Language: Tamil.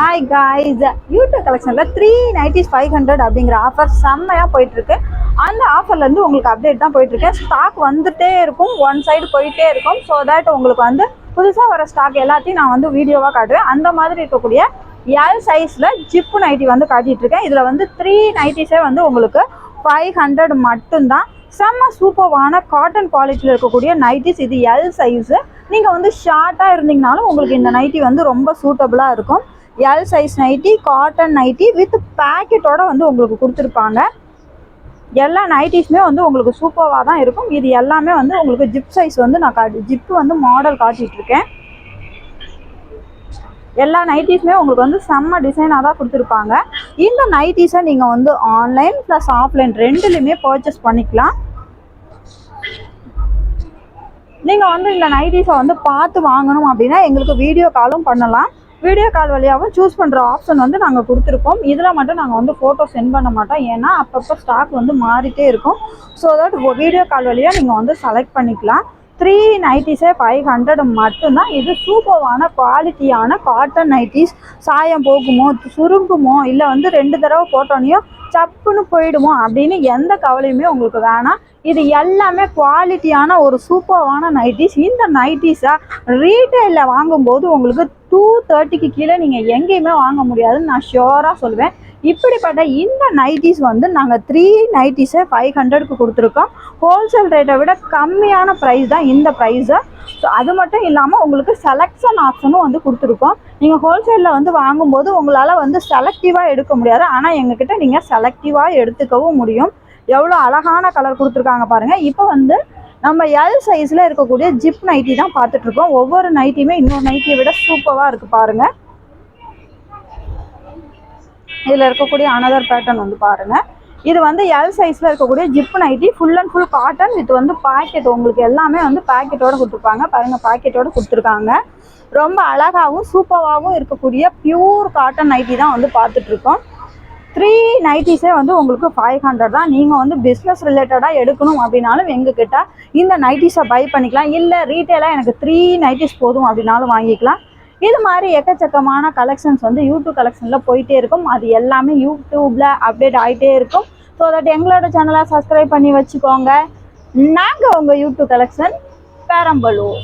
Hi guys, YouTube collectionல 390s 500 அப்படிங்கிற ஆஃபர் செம்மையா போயிட்டு இருக்கு. அந்த ஆஃபர்ல இருந்து உங்களுக்கு அப்டேட் தான் போயிட்டு இருக்கு. ஸ்டாக் வந்துட்டே இருக்கும், ஒன் சைடு போயிட்டே இருக்கும். ஸோ தட் உங்களுக்கு வந்து புதுசாக வர ஸ்டாக் எல்லாத்தையும் நான் வந்து வீடியோவாக காட்டுவேன். அந்த மாதிரி இருக்கக்கூடிய எல் சைஸில் ஜிப்பு நைட்டி வந்து காட்டிட்டு இருக்கேன். இதில் வந்து 390ஸே வந்து உங்களுக்கு 500 மட்டும்தான். செம்ம சூப்பர்வான காட்டன் குவாலிட்டியில் இருக்கக்கூடிய நைட்டிஸ். இது எல் சைஸு. நீங்கள் வந்து ஷார்ட்டாக இருந்தீங்கனாலும் உங்களுக்கு இந்த நைட்டி வந்து ரொம்ப சூட்டபுளாக இருக்கும். L size nighty, cotton nighty with பேக்கெட்டோட வந்து உங்களுக்கு கொடுத்துருப்பாங்க. எல்லா நைட்டிஸுமே வந்து உங்களுக்கு சூப்பராக தான் இருக்கும். இது எல்லாமே வந்து உங்களுக்கு ஜிப் சைஸ் வந்து நான் ஜிப்பு வந்து மாடல் காட்டிகிட்ருக்கேன். எல்லா நைட்டிஸுமே உங்களுக்கு வந்து செம்ம டிசைனாக தான் கொடுத்துருப்பாங்க. இந்த நைட்டிஸை நீங்கள் வந்து ஆன்லைன் ப்ளஸ் ஆஃப்லைன் ரெண்டுலேயுமே பர்ச்சேஸ் பண்ணிக்கலாம். நீங்கள் வந்து இந்த நைட்டிஸை வந்து பார்த்து வாங்கணும் அப்படின்னா எங்களுக்கு வீடியோ காலும் பண்ணலாம். வீடியோ கால் வழியாகவும் சூஸ் பண்ணுற ஆப்ஷன் வந்து நாங்கள் கொடுத்துருக்கோம். இதில் மட்டும் நாங்கள் வந்து ஃபோட்டோ சென்ட் பண்ண மாட்டோம், ஏன்னா அப்பப்போ ஸ்டாக் வந்து மாறிட்டே இருக்கும். ஸோ தட் வீடியோ கால் வழியாக நீங்கள் வந்து செலக்ட் பண்ணிக்கலாம். 390ஸே 500 மட்டும்தான். இது சூப்பர்வான குவாலிட்டியான காட்டன் நைட்டிஸ். சாயம் போகுமோ, சுருங்குமோ, இல்லை வந்து 2 தடவை போட்டோன்னையும் சப்புன்னு போயிடுமோ அப்படின்னு எந்த கவலையுமே உங்களுக்கு வேணாம். இது எல்லாமே குவாலிட்டியான ஒரு சூப்பர்வான நைட்டிஸ். இந்த நைட்டிஸை ரீட்டெயிலில் வாங்கும்போது உங்களுக்கு 230க்கு கீழே நீங்கள் எங்கேயுமே வாங்க முடியாதுன்னு நான் ஷியோராக சொல்லுவேன். இப்படிப்பட்ட இந்த நைட்டிஸ் வந்து நாங்கள் 390ஸை 500க்கு கொடுத்துருக்கோம். ஹோல்சேல் ரேட்டை விட கம்மியான ப்ரைஸ் தான் இந்த ப்ரைஸை. ஸோ அது மட்டும் இல்லாமல் உங்களுக்கு செலெக்ஷன் ஆப்ஷனும் வந்து கொடுத்துருக்கோம். நீங்கள் ஹோல்சேலில் வந்து வாங்கும்போது உங்களால் வந்து செலக்டிவாக எடுக்க முடியாது, ஆனால் எங்ககிட்ட நீங்கள் செலக்டிவாக எடுத்துக்கவும் முடியும். எவ்வளோ அழகான கலர் கொடுத்துருக்காங்க பாருங்கள். இப்போ வந்து நம்ம எல் சைஸில் இருக்கக்கூடிய ஜிப் நைட்டி தான் பார்த்துட்ருக்கோம். ஒவ்வொரு நைட்டியுமே இன்னொரு நைட்டியை விட சூப்பராக இருக்குது பாருங்கள். இதில் இருக்கக்கூடிய அனதர் பேட்டர்ன் வந்து பாருங்கள். இது வந்து எல் சைஸில் இருக்கக்கூடிய zip nighty, full and full cotton with வந்து பேக்கெட். உங்களுக்கு எல்லாமே வந்து பேக்கெட்டோடு கொடுத்துருப்பாங்க பாருங்கள். பேக்கெட்டோடு கொடுத்துருக்காங்க. ரொம்ப அழகாகவும் சூப்பராகவும் இருக்கக்கூடிய பியூர் காட்டன் நைட்டி தான் வந்து பார்த்துட்ருக்கோம். 390ஸே வந்து உங்களுக்கு 500 தான். நீங்கள் வந்து பிஸ்னஸ் ரிலேட்டடாக எடுக்கணும் அப்படின்னாலும் எங்ககிட்ட இந்த நைட்டிஸை பை பண்ணிக்கலாம். இல்லை ரீட்டெயிலாக எனக்கு 390s போதும் அப்படின்னாலும் வாங்கிக்கலாம். இது மாதிரி எக்கச்சக்கமான கலெக்ஷன்ஸ் வந்து யூடியூப் கலெக்ஷனில் போயிட்டே இருக்கும். அது எல்லாமே யூடியூப்பில் அப்டேட் ஆகிட்டே இருக்கும். ஸோ தட் எங்களோட சேனலை சப்ஸ்கிரைப் பண்ணி வச்சுக்கோங்க. நாங்கள் உங்கள் யூடியூப் கலெக்ஷன் பெரம்பலூர்.